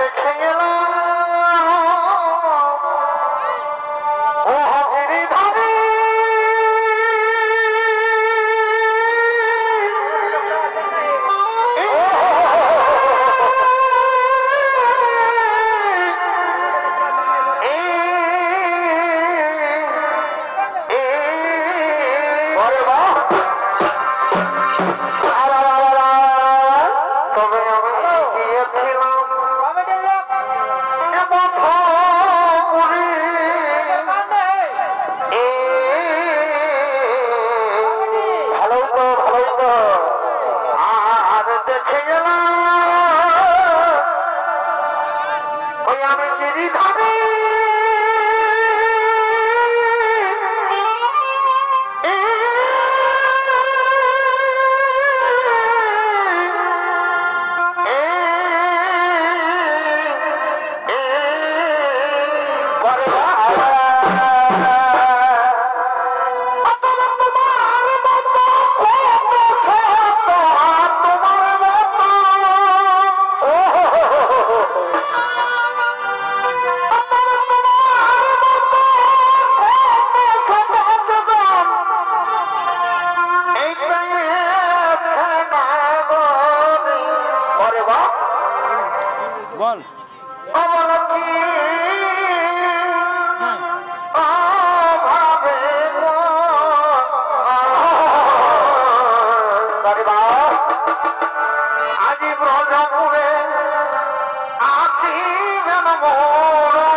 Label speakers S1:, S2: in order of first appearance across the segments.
S1: দেখে গেলাম ও গিরিধারী
S2: বল
S1: আজি ব্রজপুরে আসি যেন ব্রজপুরে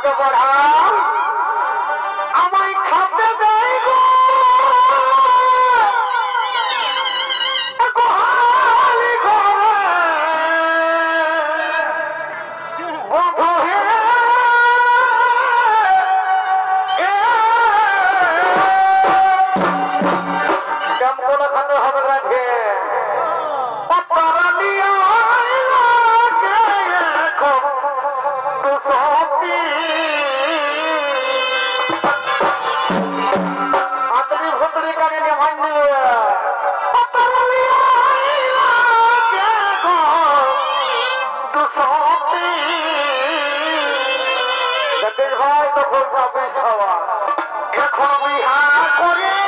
S1: হাতে বড়া আমায় খাতে দেয় গো গোহালি ঘরে বন্ধু হে কেমন খাতে হবে রাখে পারালিয়া এখন বিহা করে হবে এখন বিহা করে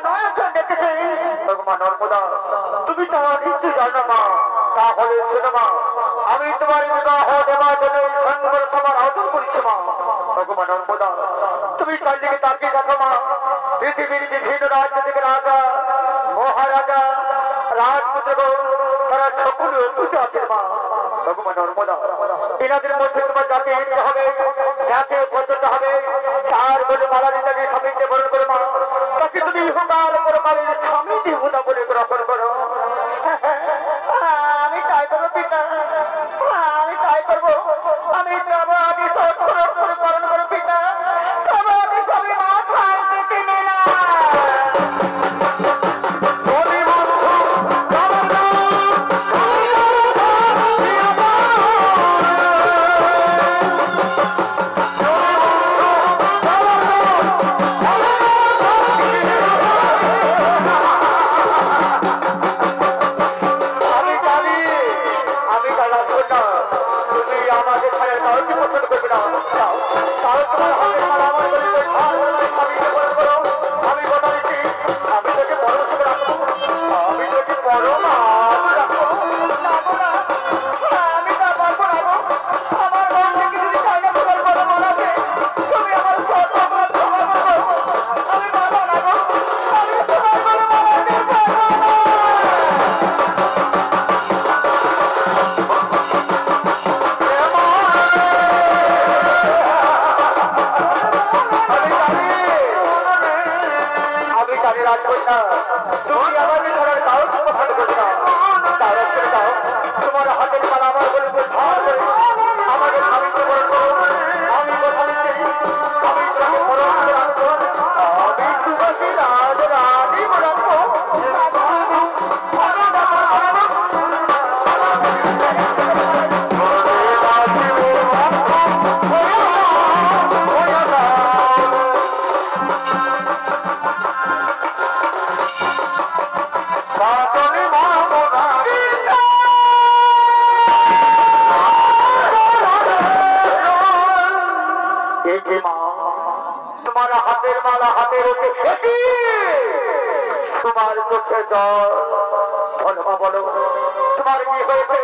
S2: নয়কে দেখেছে।
S1: মা নর্মদা, তুমি তো নিশ্চয় জানো মা। তাহলে শোনো মা, আমি তোমার বিবাহ দেওয়ার জন্য এই সংবর সভার আয়োজন করেছি মা। ভগবান নর্মদা, তুমি চারদিকে তাকিয়ে দেখো মা। পৃথিবীর বিভিন্ন রাজ্য থেকে রাজা, মহারাজা, রাজপুত্রগণ তারা সকলে উপস্থিত আছেন মা। ভগবান নর্মদা, এনাদের মধ্যে তোমার যাকে ইচ্ছে হবে, যাকে পছন্দ হবে, তার বলে মালা দিতে স্বামীকে বরণ করে মা। তাকে তুমি ইহকাল পরকালের স্বামী দেবতা বলে গ্রহণ করো।
S2: আমি তাই করবো পিতা, আমি তাই করবো। আমি যাবো আদি সত্তর অক্ষরে পালন করো পিতা। তবে আমি সবই মাথায় দিতে না।
S1: তোমার চোখে জল বলো, তোমার কি হয়েছে?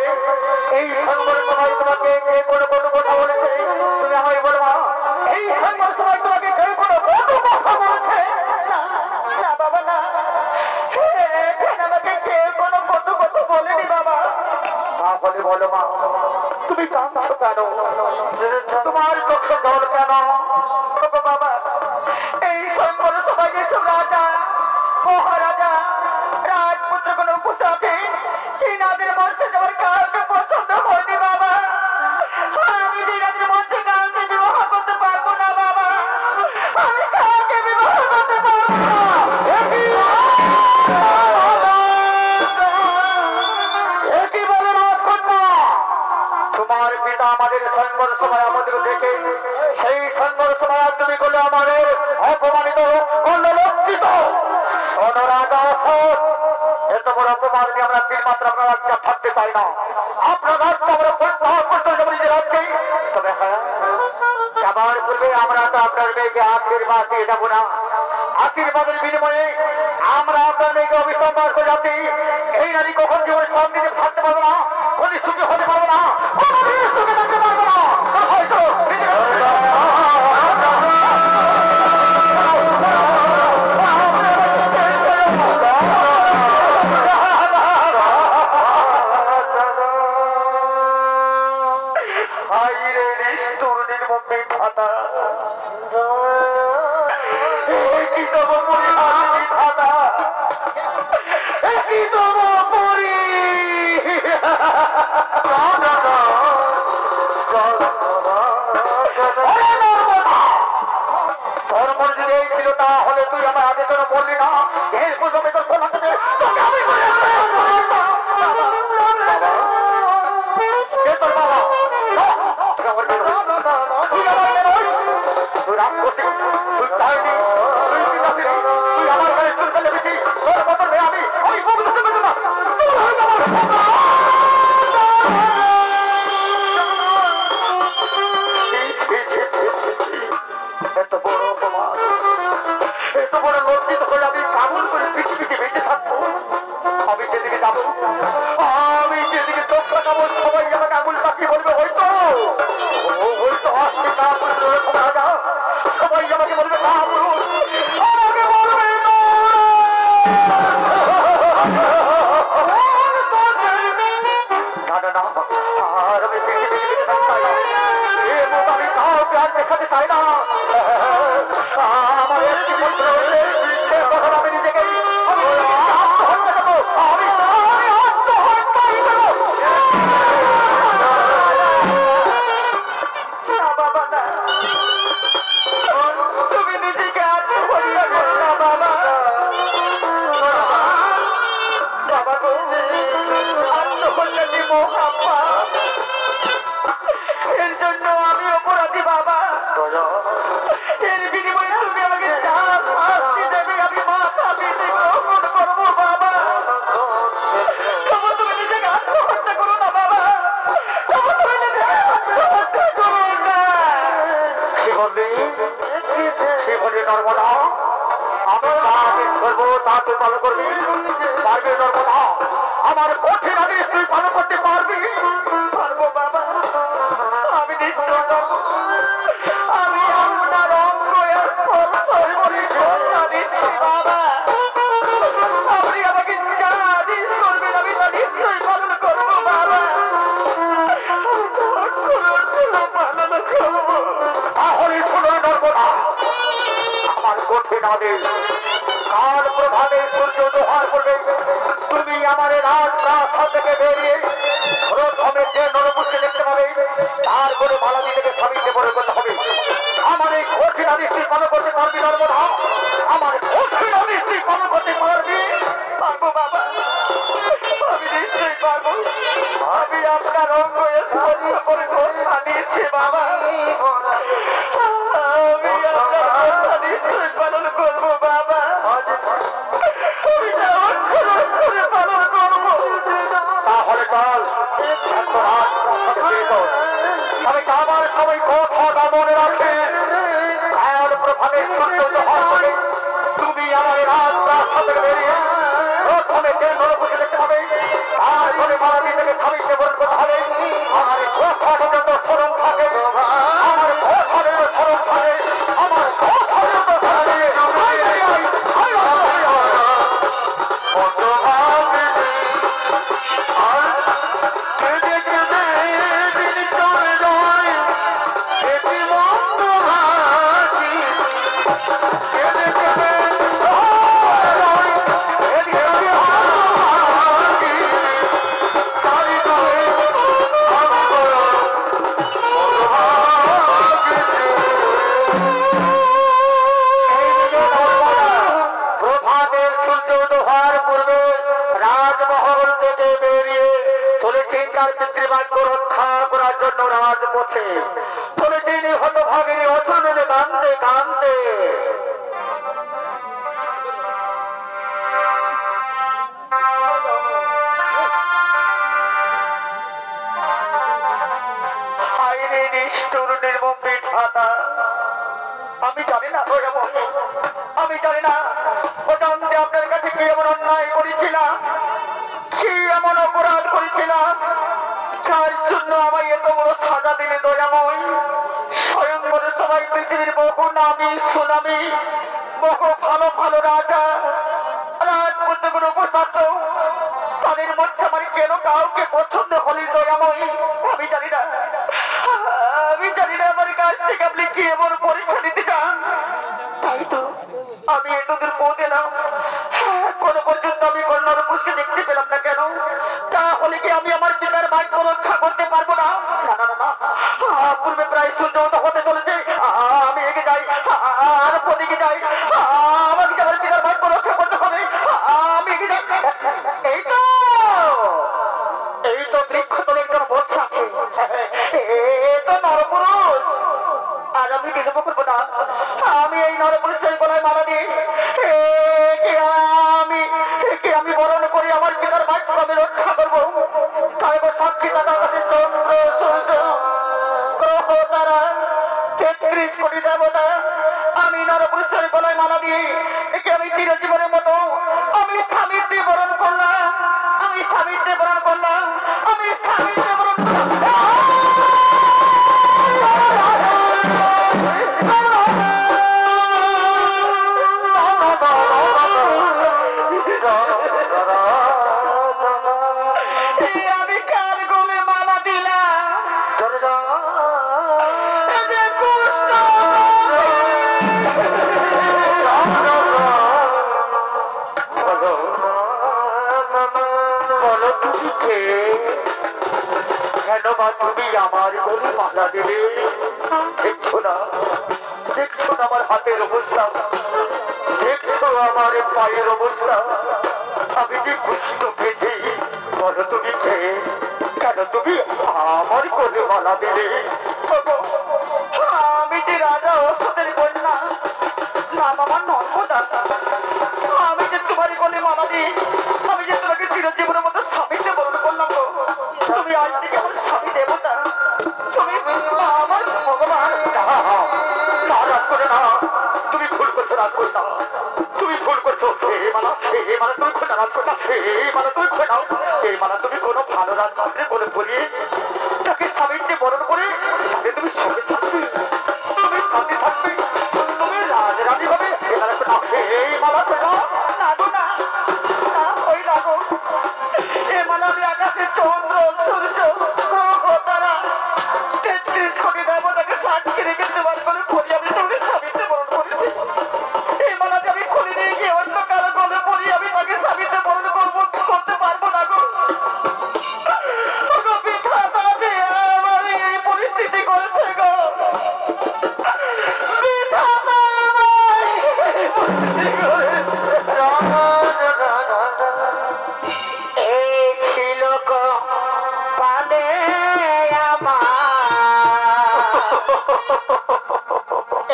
S1: এই সংবর সময় তোমাকে কে কোনো কোনো কথা বলেছে? তুমি আমায় বলো মা, এই সংবর সময় তোমাকে কে কোনো কোনো কথা বলেছে?
S2: না বাবা না, আমাকে কে কোনো কত কথা বলেনি বাবা।
S1: তাহলে বলো মা, তুমি কাঁদছো কেন? তোমার চোখে জল কেন?
S2: বাবা, এই সংবর সবাই যেসব রাজা, মহারাজা, রাজপুত্রগণ উপস্থিত আছে, এনাদের মধ্যে যাওয়ার কাউকে পছন্দ হয়নি বাবা। আমি এনাদের মধ্যে কাউকে বিবাহ করতে পারবো না বাবা। আমি কাউকে বিবাহ করতে পারবো না।
S1: একই বলে না কন্যা, তোমার পিতা আমাদের সংবর সময় আমাদের দেখে সেই সংবর সময় তুমি করলে আমাদের অপমানিত করলে লজ্জিত। এত বড় অপমান নিয়ে আমরা তিন মাত্র আপনার রাজ্যে থাকতে চাই না। আপনার রাজ্য আমরা প্রত্যাহার করতে যাবো নিজের রাজ্যে। তবে হ্যাঁ, যাবার পূর্বে আমরা তো আপনার মেয়েকে আশীর্বাদ দিয়ে যাবো না। আশীর্বাদের বিনিময়ে আমরা আপনার মেয়েকে অবিসম্বার করে যাচ্ছি। এই নারী কখন জীবনে শান্তিতে থাকতে পারবো না, কোন সুখী হতে পারবো না, সুখে থাকতে পারবো না। হয়তো তাহলে তুই আমার আগে তোরা বললি না এই প্রথমে তোর বলা থেকে তোকে আমি করে তোর বাবা তুই রাম করছি, তুই চাইনি, তুই আমার গায়ে চুল ফেলে দিচ্ছি। তোর বদল আমি বুঝতে পারছি না। এত বড় অপমান, এত বড় লজ্জিত হয়ে আমি কাবুল বলবো তা তুই পালন করবি পারবি নর্মদা আমার কঠিন আদেশ তুই পালন করতে পারবি
S2: পারবো বাবা আমি নিশ্চয় পারবো আমি আপনার অঙ্গ এর ফল সর্বরি কথা দিচ্ছি বাবা আপনি আমাকে যা আদেশ করবেন আমি তা নিশ্চয়ই পালন করবো বাবা পালন করবো
S1: তাহলে শোনো নর্মদা আমার কঠিন আদেশ কাল প্রভাবে সূর্য দোহার করবে তুমি আমার রাজপ্রাসাদ থেকে বেরিয়ে প্রথমে যে নরপুষকে দেখতে পাবে তারপরে মালাদি থেকে স্বামীকে পরে করতে হবে আমার এই কঠিন আদেশটি পালন করতে পারবি নর্মদা আমার কঠিন আদেশটি পালন করতে পারবি
S2: পারবো বাবা আমি নিশ্চয়ই পারবো আমি আপনার অঙ্গ এর ফল করে কথা দিচ্ছি বাবা আমি আপনার কথা নিশ্চয়ই পালন করবো বাবা আমি যা অক্ষর অক্ষরে পালন করবো
S1: তাহলে চল এত রাত তবে আমার সবাই কথাটা মনে রাখে কাল প্রভাবে সূর্য দোহার করে তুমি আমার রাজপ্রাসাদ থেকে বেরিয়ে প্রথমে যে নরপুষকে দেখতে পাবে তারপরে মালাদি থেকে স্বামীকে বরণ করতে হবে আমার কথাটা যত স্মরণ থাকে আমার কথাটা যত স্মরণ থাকে আমার কথাটা যত স্মরণ রক্ষা করার জন্য রাজপথে চলেছেন হতভাগিনী অচলে কান্দে কান্দে আমি জানি না আমি জানি না অজান্তে আপনার কাছে কি এমন অন্যায় করেছিলাম কি এমন অপরাধ করেছিলাম যার জন্য আমায় এত বড় সাজা দিলে দয়াময় স্বয়ং বলে সবাই পৃথিবীর বহু নামি সুনামি বহু ভালো ভালো রাজা রাজপুত্রগুলো উপস্থাত তাদের মধ্যে আমার কেন কাউকে পছন্দ হলি দয়াময় আমি জানি না আমার কাছ থেকে আপনি কি এমন পরীক্ষা দিতে চান তাই তো আমি এতদূর পৌঁছলাম কোনো পর্যন্ত আমি কন্যার পুষ্কে দেখতে পেলাম না কেন তাহলে কি আমি আমার পিতার ভাগ্য রক্ষা করতে পারবো না পূর্বে প্রায় সূর্য হতে চলেছে আমি এগিয়ে যাই আর পদিকে যাই আমাকে আমার পিতার ভাগ্য রক্ষা করতে হবে আমি এগিয়ে যাই এই তো বৃক্ষ তলে একজন বসে আছে এ তো নরপুরুষ আর আমি বিলম্ব করবো না আমি এই নরপুরুষের গলায় মালা দিই আমি বরণ করি আমার পিতার ভাগ্য আমি রক্ষা করবো তারপর সাক্ষী থাকার কাছে চন্দ্র সূর্য গ্রহ তারা ৩৩ কোটি দেবতা আমি নরপুরুষের গলায় মালা দিই একে আমি চিরজীবনের মতো আমি স্বামীতে বরণ করলাম আমি স্বামীতে বরণ করলাম আমি স্বামীতে বরণ করলাম আমি কার গলে মালা দিলাম বলো তুমি কে কেন বা তুমি আমার গলে মালা দিলে দেখছো না আমার হাতের অবস্থা দেখছো আমার পায়ের অবস্থা আমি যে কষ্ট পেয়েছি বলো তুমি কে কেন তুমি আমার কোলে মালা দিলে আমি যে রাজা অসতের কন্যা নাম আমার নর্মদা আমি যে তোমার কোলে মালা দিই আমি যে তোমাকে চিরজীবনের মতো স্বামীতে বরণ করলাম তুমি আজ থেকে আমার স্বামী দেবতা তুমি আমার ভগবান রাগ করে না তুমি ভুল করছো রাগ করছো তুমি ভুল করছো। এই মালা তুমি খুলে নাও, এই মালা তুমি খুলে নাও। এই মালা তুমি কোনো ভালো রাজপুত্রে বলে বলিয়ে তাকে স্বামীকে বরণ করে তাকে তুমি সুখে থাকবে, তুমি শান্তি থাকবে, তুমি রাজরানী হবে। এই মালা খুলে নাও।
S2: না গো না, ওই লাগো এ মালা আমি আকাশে চন্দ্র সূর্য গ্রহ তারা ৩৩ কোটি দেবতাকে সাক্ষী রেখে দেওয়ার বলে পরি আমি তোকে স্বামীতে বরণ করেছি। এই মালাকে আমি খুলে নিয়ে গিয়ে অন্য কারো গলে পরি আমি তাকে স্বামীতে বরণ করতে পারবো না গো। বিধাতা আমার এই পরিস্থিতি করেছে গো, বিধাতা আমার এই পরিস্থিতি করেছে। এই ছিল গো পানে আমার,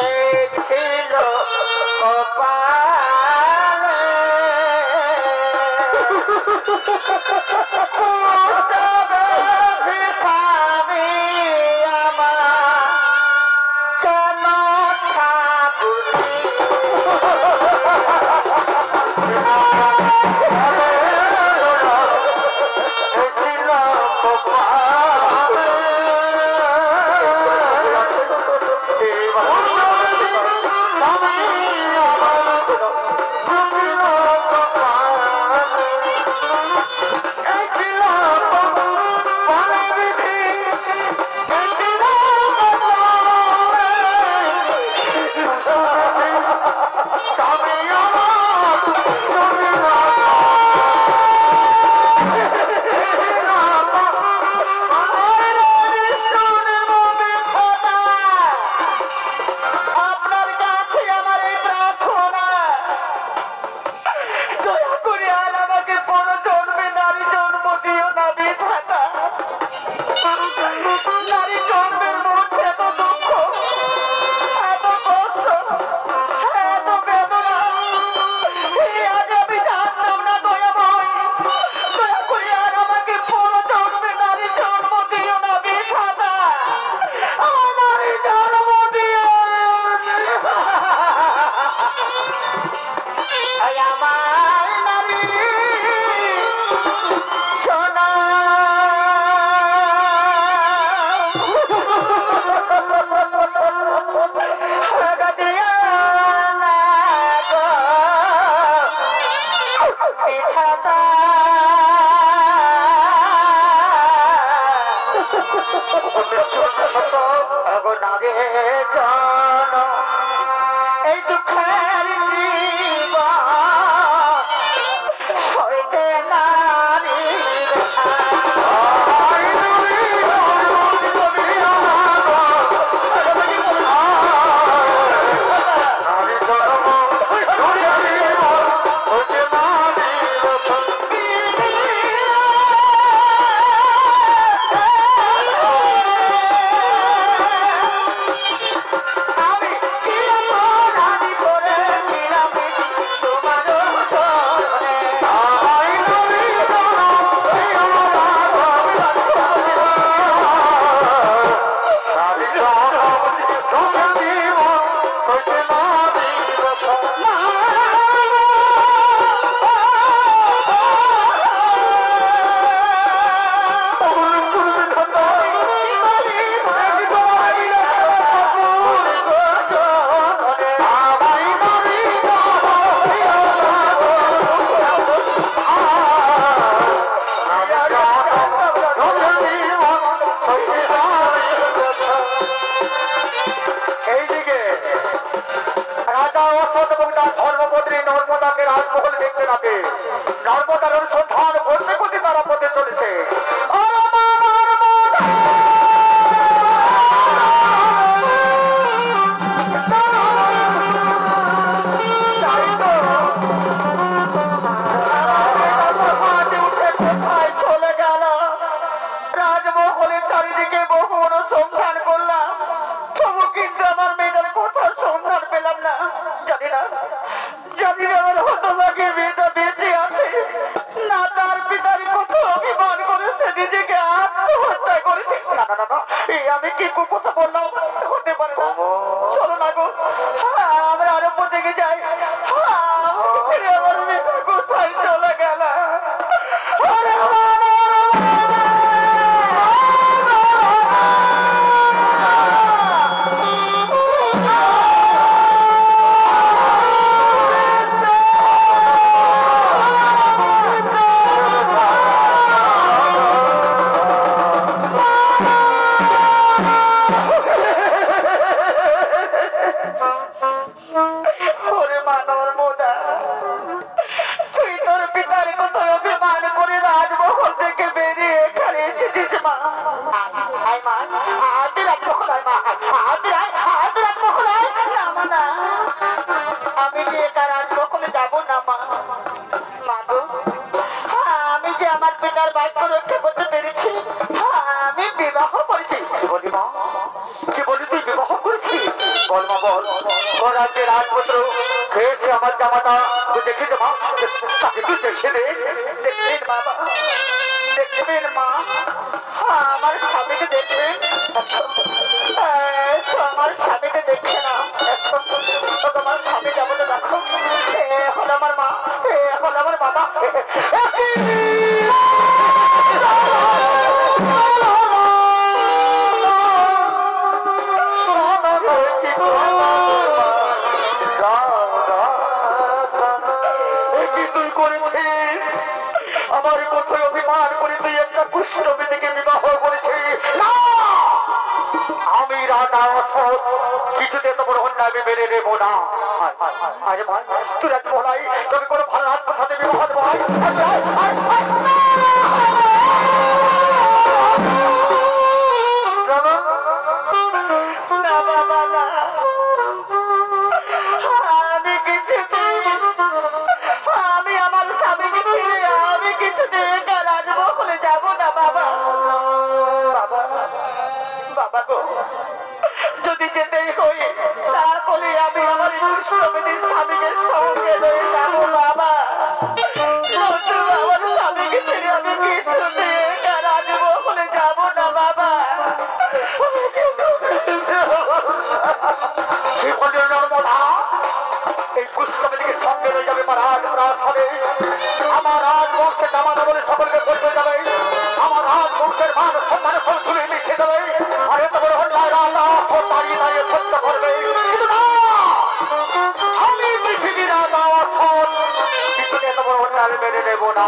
S2: এই ছিল কপালে ভিখারি আমার কেন ঠাকুরি। এই দুঃখের জীবন হইতে নারী
S1: ধর্মপত্নী নর্মদাকে রাজমহল দেখতে থাকে। নর্মদার অনুসন্ধান করতে করতে তারা পথে চলেছে।
S2: চলে গেল রাজমহলের চারিদিকে বহু অনুসন্ধান করলাম, তবু কিন্তু আমার মেয়েটার কোথাও সন্ধান পেলাম না। জানি না আমার হতভাগী মেয়েটা বেঁচে আছে না তার পিতার কোথাও অভিমান করেছে, নিজেকে আত্মহত্যা করেছে। না না না, এই আমি কি কথা বললাম, হতে পারে না। চলো না গো, আমরা আরো দিকে যাই। আমি যে একা রাজমহলে যাব না মা। মা গো, আমি যে আমার পিতার বাক্য রক্ষা করতে পেরেছি, আমি বিবাহ করেছি।
S1: কি বলি মা, কি বলি তুই বিবাহ করেছিস? বল মা বল, তোর রাজ্যে রাজপুত্র খেয়েছে আমার জামাটা, তুই দেখেছে মা? তাকে তুই দেখে দে।
S2: দেখবেন বাবা, দেখবেন মা, আমার স্বামীকে দেখবেন। আমার স্বামীকে দেখছে না, তোমার স্বামী যাবো তো দেখো। হলো আমার মা, হলো আমার বাবা।
S1: তুই করেছিস আমার কোথায় অভিমান করে তুই একটা কুষ্ঠবী থেকে বিবাহ করেছিস? না, আমি রাজা অসৎ, কিছুতে তো বড় হন্যা আমি মেনে নেবো না। আরে ভাই তুই রাজ মহারাই, তবে কোনো ভালো রাজপুর সাথে বিবাহ দেবো।
S2: যদি যেতেই হই তাহলে আমি আমার স্বামীর স্বামীকে সঙ্গে লয়ে যাবো বাবা। আমার স্বামীকে ছেড়ে আমি কিছুতে রাজমহলে যাবো না বাবা।
S1: এই কুষ্ঠবীকে সঙ্গে লয়ে যাবে মহারাজ প্রাসাদে। আমার রাজবংশের জামানা বলে সকলকে বলতে যাবে, আমার রাজবংশের মান সম্মান সব তুলে লিখে দেবে। আর এত বড় হন্যায় রাজা দাঁড়িয়ে দাঁড়িয়ে সহ্য করবে। কিন্তু না, আমি পৃথিবীর রাজা অসৎ, কিন্তু এত বড় হন্যায় আমি মেনে নেব না,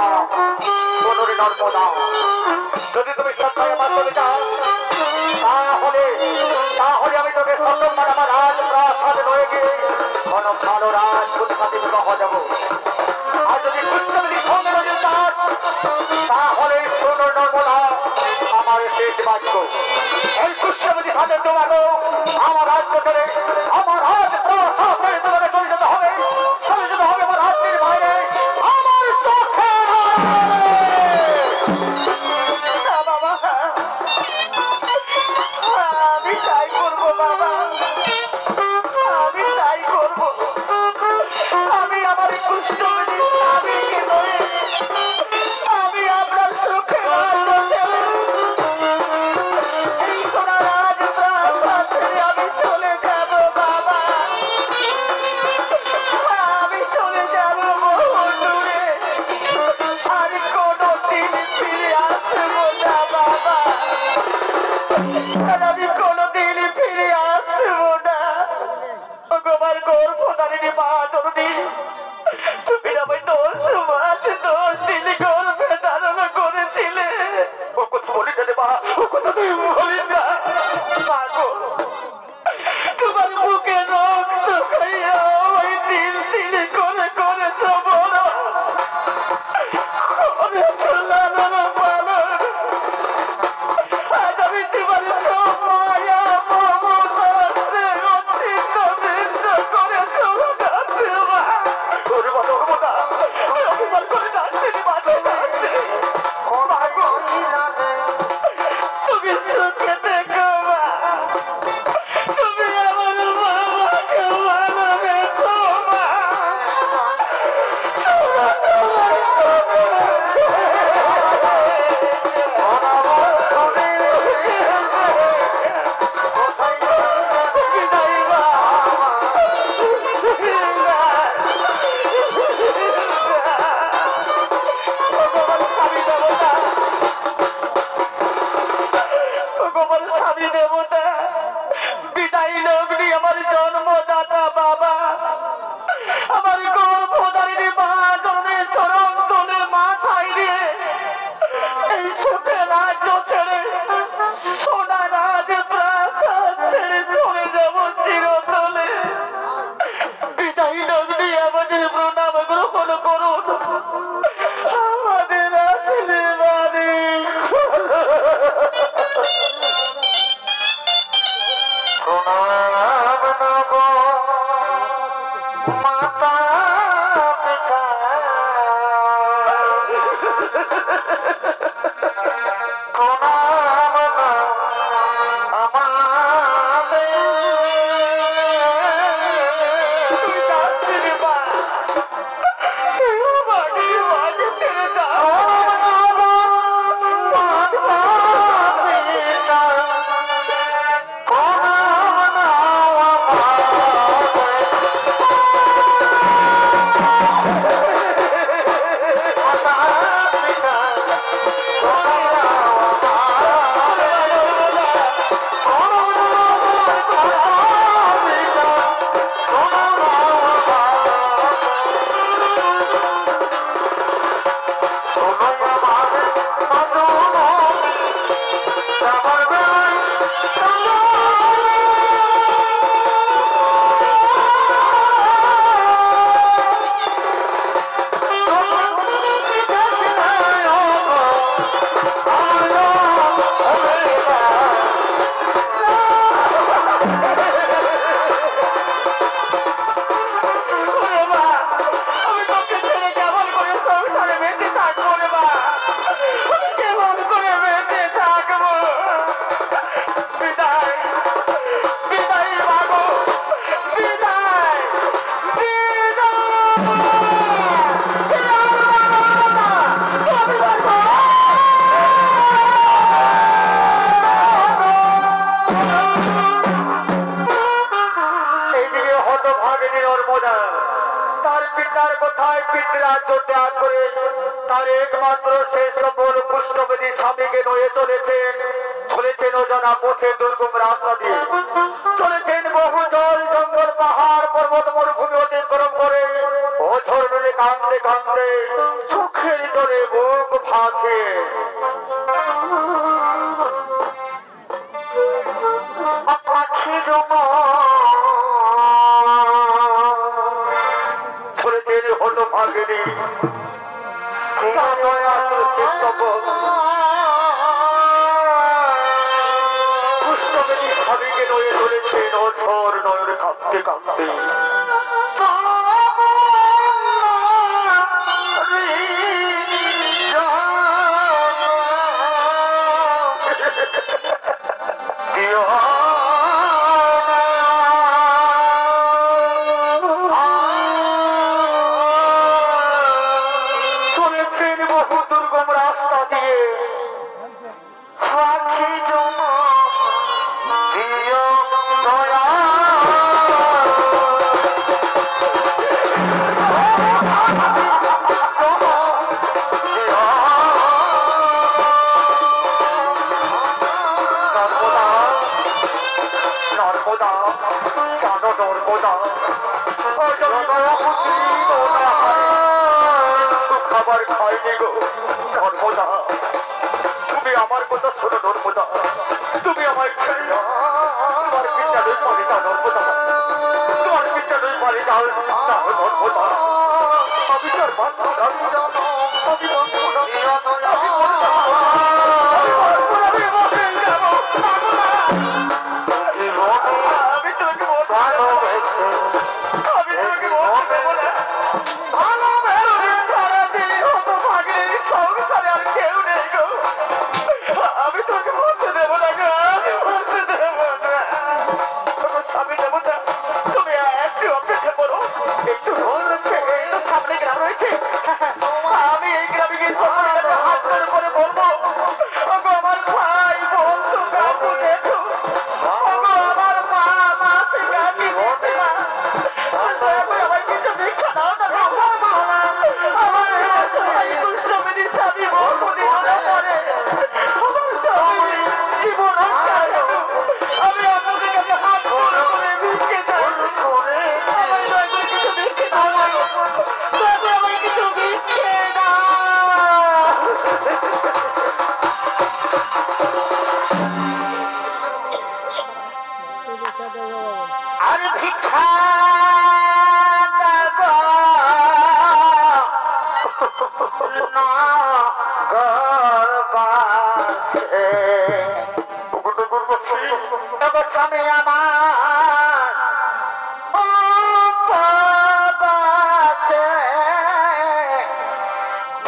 S1: কোনোদিন নড়ব না। যদি তুমি সত্যি আমার চলে যাও তাহলে আমি তোকে সত্যমান আমার রাজ প্রাসাদে রয়ে গিয়ে কোনো ভালো রাজপুত সাথে বিবাহ যাবো। আর যদি কুষ্ঠবীর সঙ্গে রয়ে যাস তাহলে শোনো নর্মদা, আমার শেষ বাক্য, এই কুষ্ঠবীর সাথে তোমাকে আমার রাজপথে আমার রাজ প্রাসাদে তোমাকে চলে যেতে হবে, চলে যেতে হবে আমার রাজ্যের বাইরে, আমার চোখে।
S2: বাবা, আমি তাই করবো বাবা, আমি তাই করবো। আমি আমার কুষ্ঠবীর স্বামীকে ধরে আমি আপনার চোখে এই সোনা রাজ প্রাসাদ ছেড়ে আমি চলে যাব বাবা। আমি চলে যাব বহু দূরে, আর কোনোদিন ফিরে আসবো না বাবা। আমি কোনোদিন ফিরে আসবো না। আমার গর্ভধারিণী মা জননী, তুমি আমায় 10 মাস 10 দিন গর্ভে ধারণ করেছিলে।
S1: ও কথা বলি না রে মা, ও কথা তুই বলি না।
S2: মা গো, তোমার বুকে রক্ত খাইয়া ওই তিল তিল করে করেছো বড়, করেছো লালন পালন। আজ আমি তোমার সব মায়া মমতা অচিন্ত বৃদ্ধ করেছো মা।
S1: ওরে বাবা, ওরে বাবা,
S2: অভিমান করে ডাকছিলি মা গো, ডাকছিলি। মা গো, তুমি সুখে দেখো মা, তুমি আমার বাবাকে ভালোবেসো মা।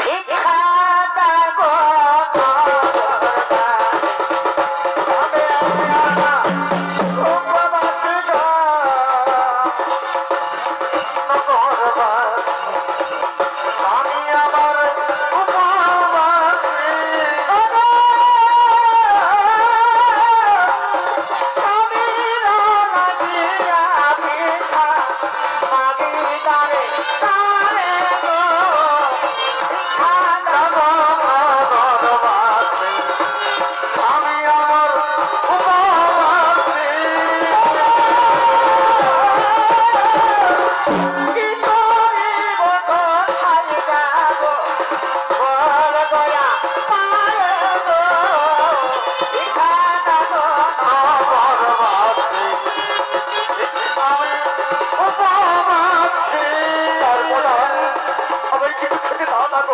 S2: ভিক্ষা
S1: Oh,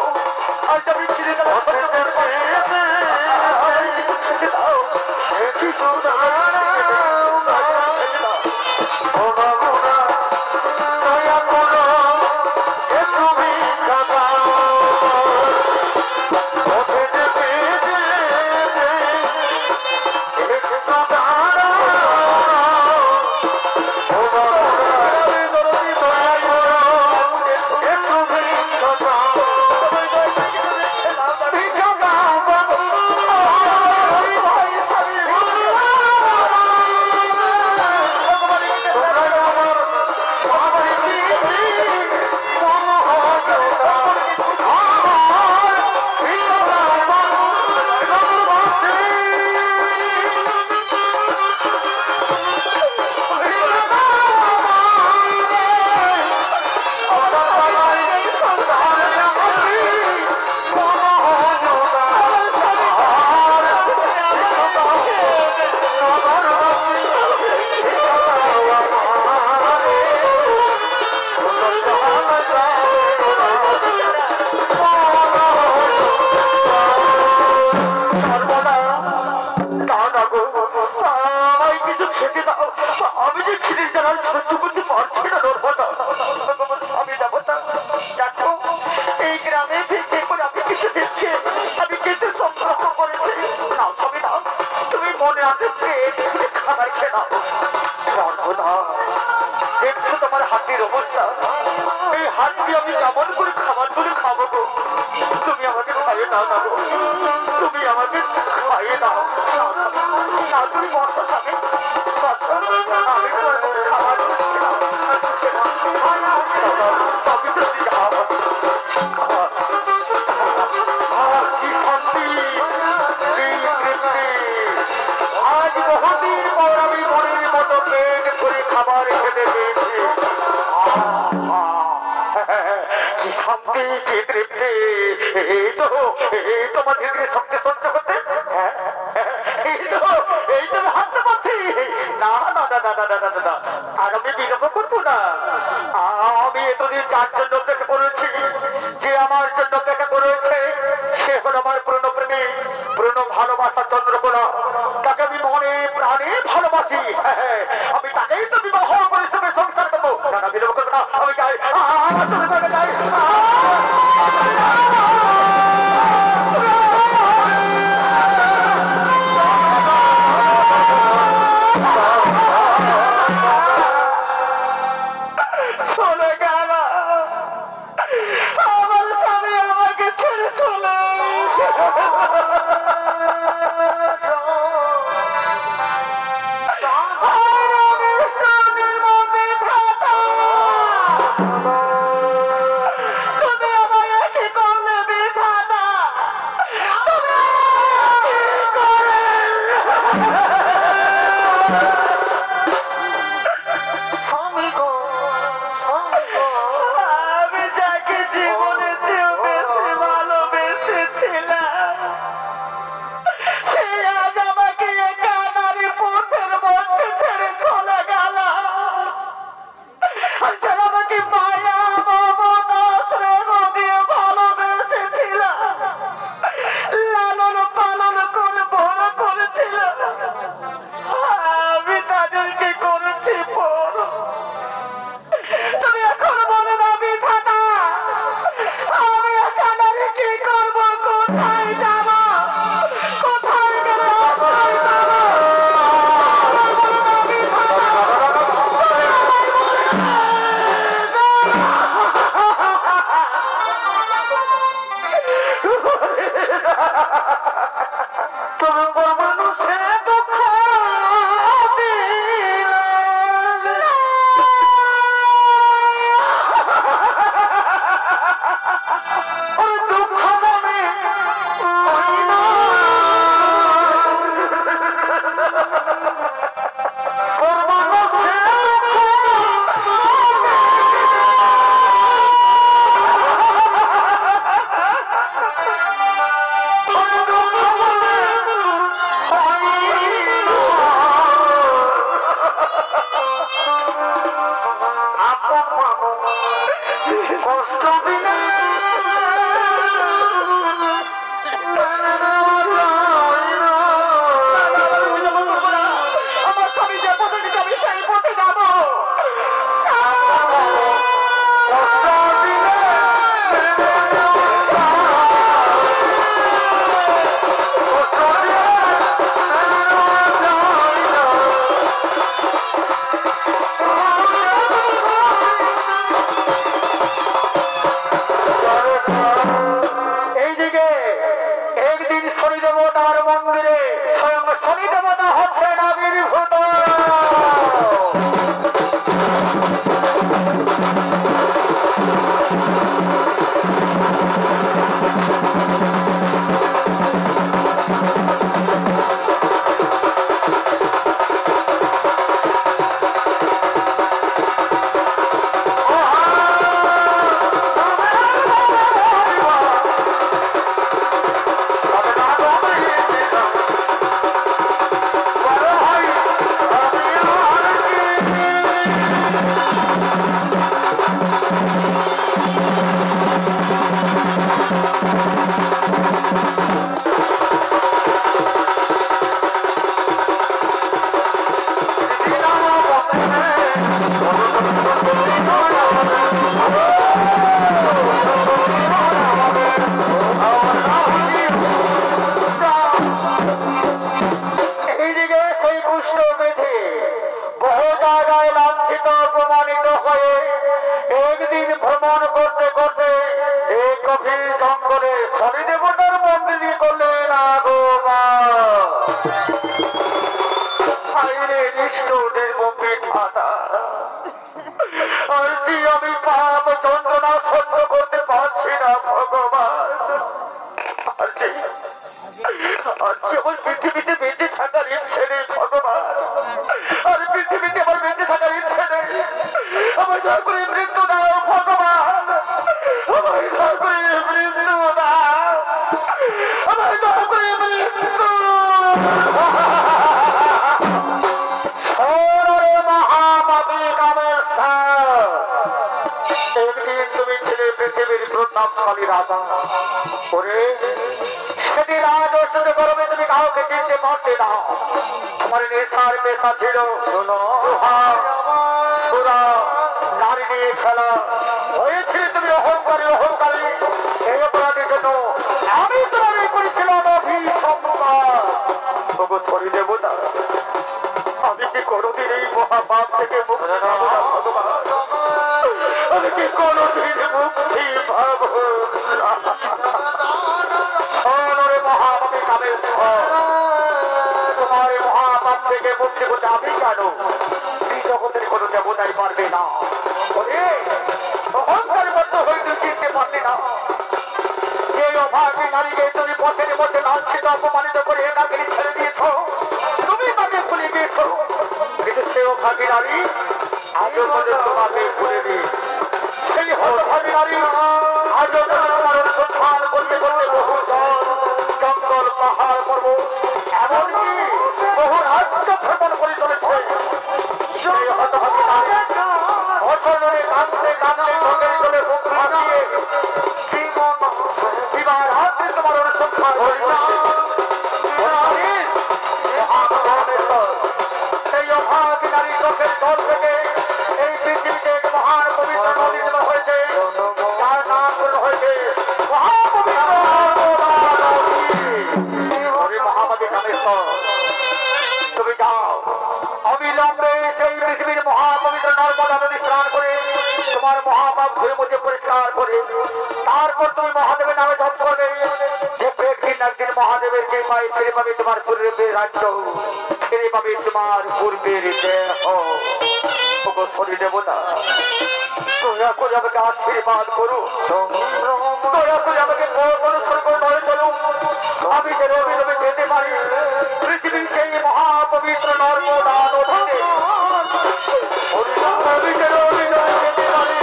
S1: গভীর জঙ্গলে শনি দেবতার মন্দির করলেন আগমা নিষ্ঠুরের মুখে ঠাটা আর কি আমি পাপ যন্ত্রণা সহ্য করতে পারছি না ভগবান। আজকে আমার পৃথিবীতে বেঁচে থাকার ইচ্ছে নেই ভগবান, আর পৃথিবীতে আমার বেঁচে থাকার ইচ্ছে নেই। আমার দয়া করে মৃত্যু দাও ভগবান, আমার দয়া করে মৃত্যু দাও, আমার দয়া করে মৃত্যু। মহামাবী কামের একদিন তুমি ছিলে পৃথিবীর প্রতাপশালী রাজা। ওরে সেদিন রাজস্ব গরমে তুমি কাউকে চিনতে পারতে না। তোমার নেশার পেশা ছিল নারী নিয়ে খেলা। হয়েছিল তুমি অহংকারী অহংকারী। এই অপরাধের জন্য আমি তোমার করেছিলাম অভিসম্পাদ। ছড়ি দেব না, আমি কি কোনোদিন এই মহাপাপ থেকে মুক্তি পাবো না ভগবান? আমি কি কোনোদিন মুক্তি পাবো? মহাপাপী কামের তোমার মহাপাপ থেকে মুক্তি করতে আমি কেন? এই জগতের কোনো দেবতাই পারবে না। অহংকার বদ্ধ হয়ে তুমি চিনতে পারবে না। এই অভাবী নারীকে তুমি পথের মধ্যে লাঞ্ছিত অপমানিত করে একাকে ছেড়ে দিয়েছ, তুমি তাকে ভুলে গিয়েছ। কিন্তু সেই অভাবী নারী আজও তোমাকে ভুলে দিয়ে সেই হতভাবী নারী আজও তোমার অনুসন্ধান করতে করতে বহু জঙ্গল পাহাড় পর্বত এমনকি বহু রাজ্য ভ্রমণ করে চলেছে। সেই হতভাবী নারী অচরণে কাঁদতে কাঁদতে চোখের জলে মুখ ভাসিয়ে বিবার হাতে তোমার অনুসন্ধান করে সেই অভাবী নারী চোখের জল থেকে এই পৃথিবীতে এক মহান পবিত্র নদী দেওয়া হয়েছে, তার নামকরণ হয়েছে মহাপবিত্র মহামাবী কামেশ্বর। তুমি যাও অবিলম্বে সেই পৃথিবীর মহাপবিত্র নর্মদা নদী স্নান করে তোমার মহাপাপ ধুয়ে মুছে পরিষ্কার করে তারপর তুমি মহাদেবের নামে জপ করবে। যে একদিন একদিন মহাদেবের কৃপায় ফিরে পাবে তোমার পূর্বের রাজ্য, ফিরে পাবে তোমার পূর্বের দেহ। ছড়ি দেব না, দয়া করে আমাকে আশীর্বাদ করুন, দয়া করে আমাকে অনুসরণ করে নয় চলুন। আমি যে রবি যেতে পারি পৃথিবীর সেই মহাপবিত্র নর্মদা নদীতে। আমি যে রবি যেতে পারি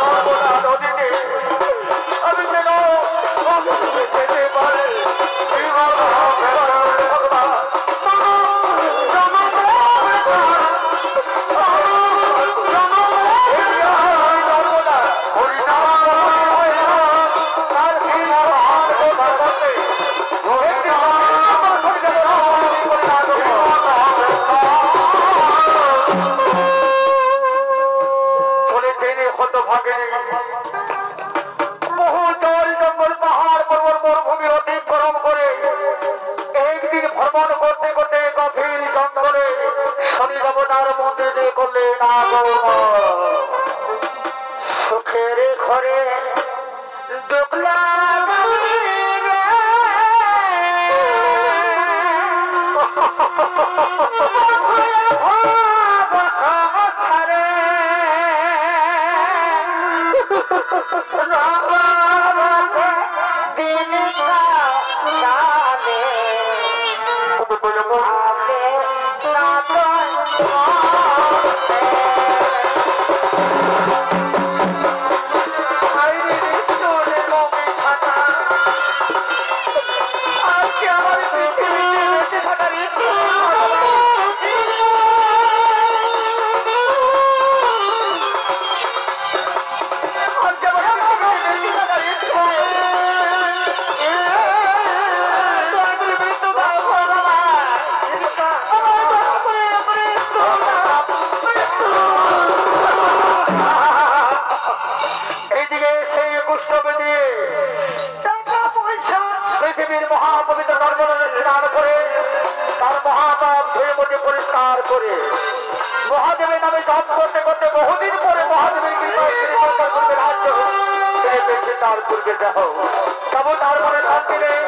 S1: নর্মদা নদীতে, আমি যেন যেতে পারি বহু জল জঙ্গল পাহাড় পর্বত মরুভূমি অতিক্রম করে একদিন ভ্রমণ করতে করতে গভীর জঙ্গলে শনি দেবতার মন্দিরে করলেন আগমন। সুখের ঘরে দুকলা মহাদেবের নামে জপ করতে করতে বহুদিন পরে মহাদেবের কৃপায় রাজ্য তার পূর্বে দেখো তবু তার মনে শান্তি নেই।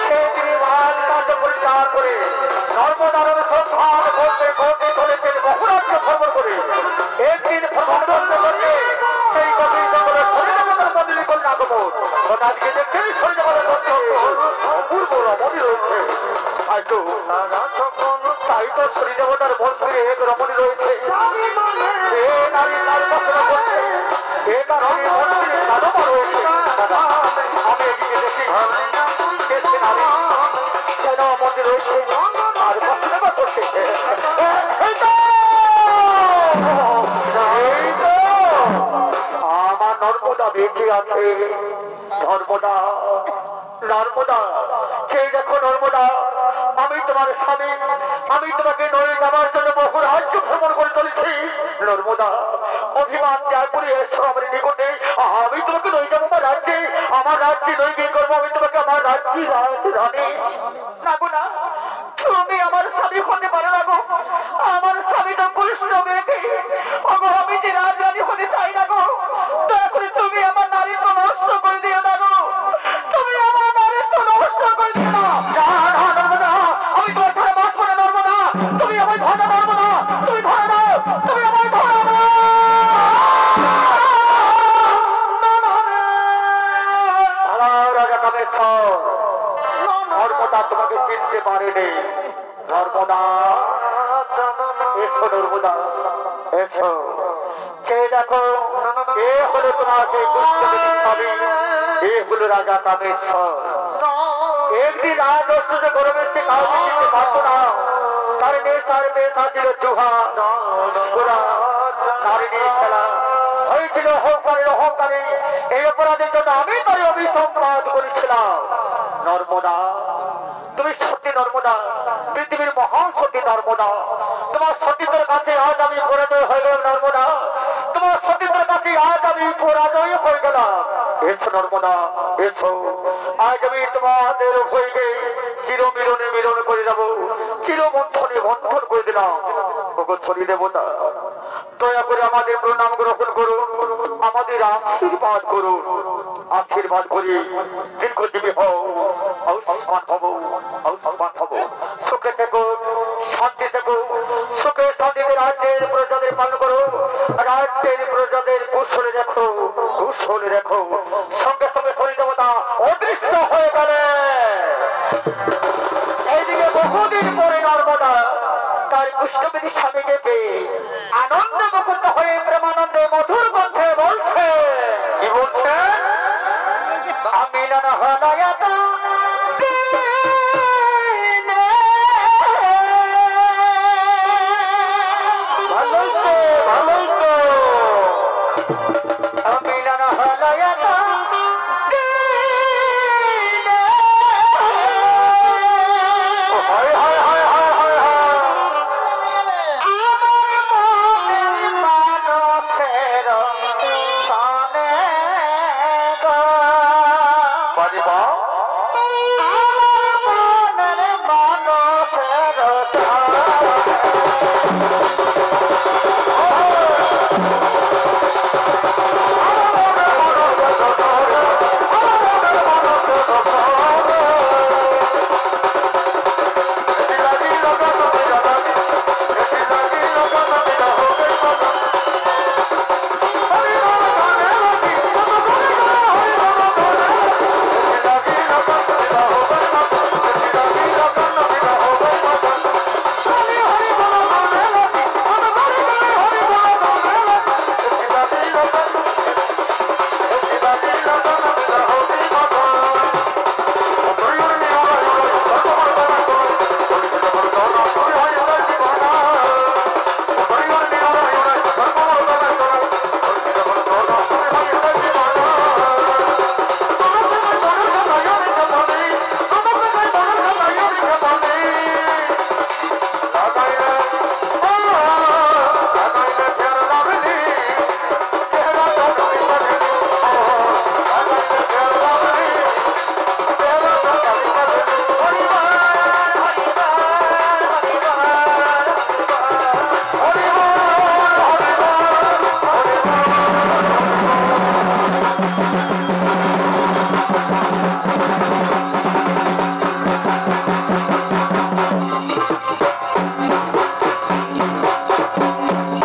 S1: সে তিনি ভাগ কার্য পরিচার করে নর্মদার সন্ধান করতে করতে চলেছেন বহুরাজ্য ভ্রমণ করে। একদিন ভ্রমণ করতে করতে সেই গভীর জঙ্গলে শরীরদেবতার মন্দিরে করলেন আগমন। আজকে দেখছেন শরীরদেবতার মন্দিরে অপূর্ব রমণী রয়েছে। তাই তো শরীরদেবতার মন্দিরে এক রমণী রয়েছে। এ নারী তার পছন্দ করছে, এ কারণে মন্দিরে সাধবা রয়েছে। আমি এদিকে দেখি দেখছি নারী কেন মন্দির রয়েছে আর পছন্দ করছে। আমার নর্মদা বেঁচে আছে। নর্মদা নর্মদা সেই দেখো নর্মদা, আমি তোমার স্বামী, আমি তোমাকে নয়ে যাবার জন্য বহু রাজ্য ভ্রমণ করে চলেছি। নর্মদা অভিমান ত্যাগ করে এসো আমার নিকটে। আমি তোমাকে নয়ে যাবো আমার রাজ্যে, আমার রাজ্যে নই বিয়ে করবো। আমি তোমাকে আমার রাজ্যে রাজধানী
S2: লাগো না, তুমি আমার স্বামী হতে পারো না গো। আমার স্বামী তো কৃষ্ণ মেয়েকে। আমি যে রাজরানী হতে চাই না গো। দয়া করে তুমি আমার নারীত্ব নষ্ট করে দিও না গো। তুমি আমার নারীত্ব নষ্ট করে দিও না।
S1: নর্মদা, আমি তোমার ঘরে বাঁচবো না। নর্মদা, তুমি আমায় ধরো। নর্মদা, তুমি ধরো না, তুমি আমায় ধরো না। রাজা কামেশ্বর, নর্মদা তোমাকে চিনতে পারেনি। নর্মদা এসো, নর্মদা এসো। সে দেখো এ হলো তোমার সেই দুষ্টদেবী স্বামী, এ হলো রাজা কামেশ্বর। একদিন রাজ অস্ত্রে গরমে সে কাউকে চিনতে পারতো না। তার নেশা ছিল জুহা, নারী নিয়ে খেলা হয়েছিল অহংকারে। এই অপরাধের জন্য আমি তাই অভিসম্পাদ করেছিলাম। নর্মদা তুমি সত্যি নর্মদা, পৃথিবীর মহান সত্যি নর্মদা। তোমার সতীত্বের কাছে আজ আমি পরাজয় হয়ে গেলাম। নর্মদা, তোমার সতীত্বের কাছে আজ আমি পরাজয় হয়ে গেলাম। এসো নর্মদা এসো, আজ আমি তোমাদের হয়ে চিরমিলনে মিলন করে দেবো, চিরবন্ধনে বন্ধন করে দিলাম। ওগো শরী দেবতা, দয়া করে আমাদের প্রণাম গ্রহণ করুন, আমাদের আশীর্বাদ করুন। আশীর্বাদ করি দীর্ঘজীবী হও, আয়ুষ্মান হব, আয়ুষ্মান হব। সুখে থেকো, শান্তি থেকো, সুখে শান্তিতে রাজ্যের প্রজাদের পালন করো, রাজ্যের প্রজাদের কুশলে রেখো, কুশলে রেখো। সঙ্গে সঙ্গে শরী দেবতা অদৃশ্য হয়ে গেলে। এইদিকে বহুদিন পরে নর্মদা তার পুষ্টবিধি স্বামীকে পেয়ে আনন্দ মুকুন্দ হয়ে প্রেমানন্দে মধুর কণ্ঠে বলছে। কি বলছে? আমি নানা হলায়াত ভালোই তো আমি নানা হলায়াত বাবা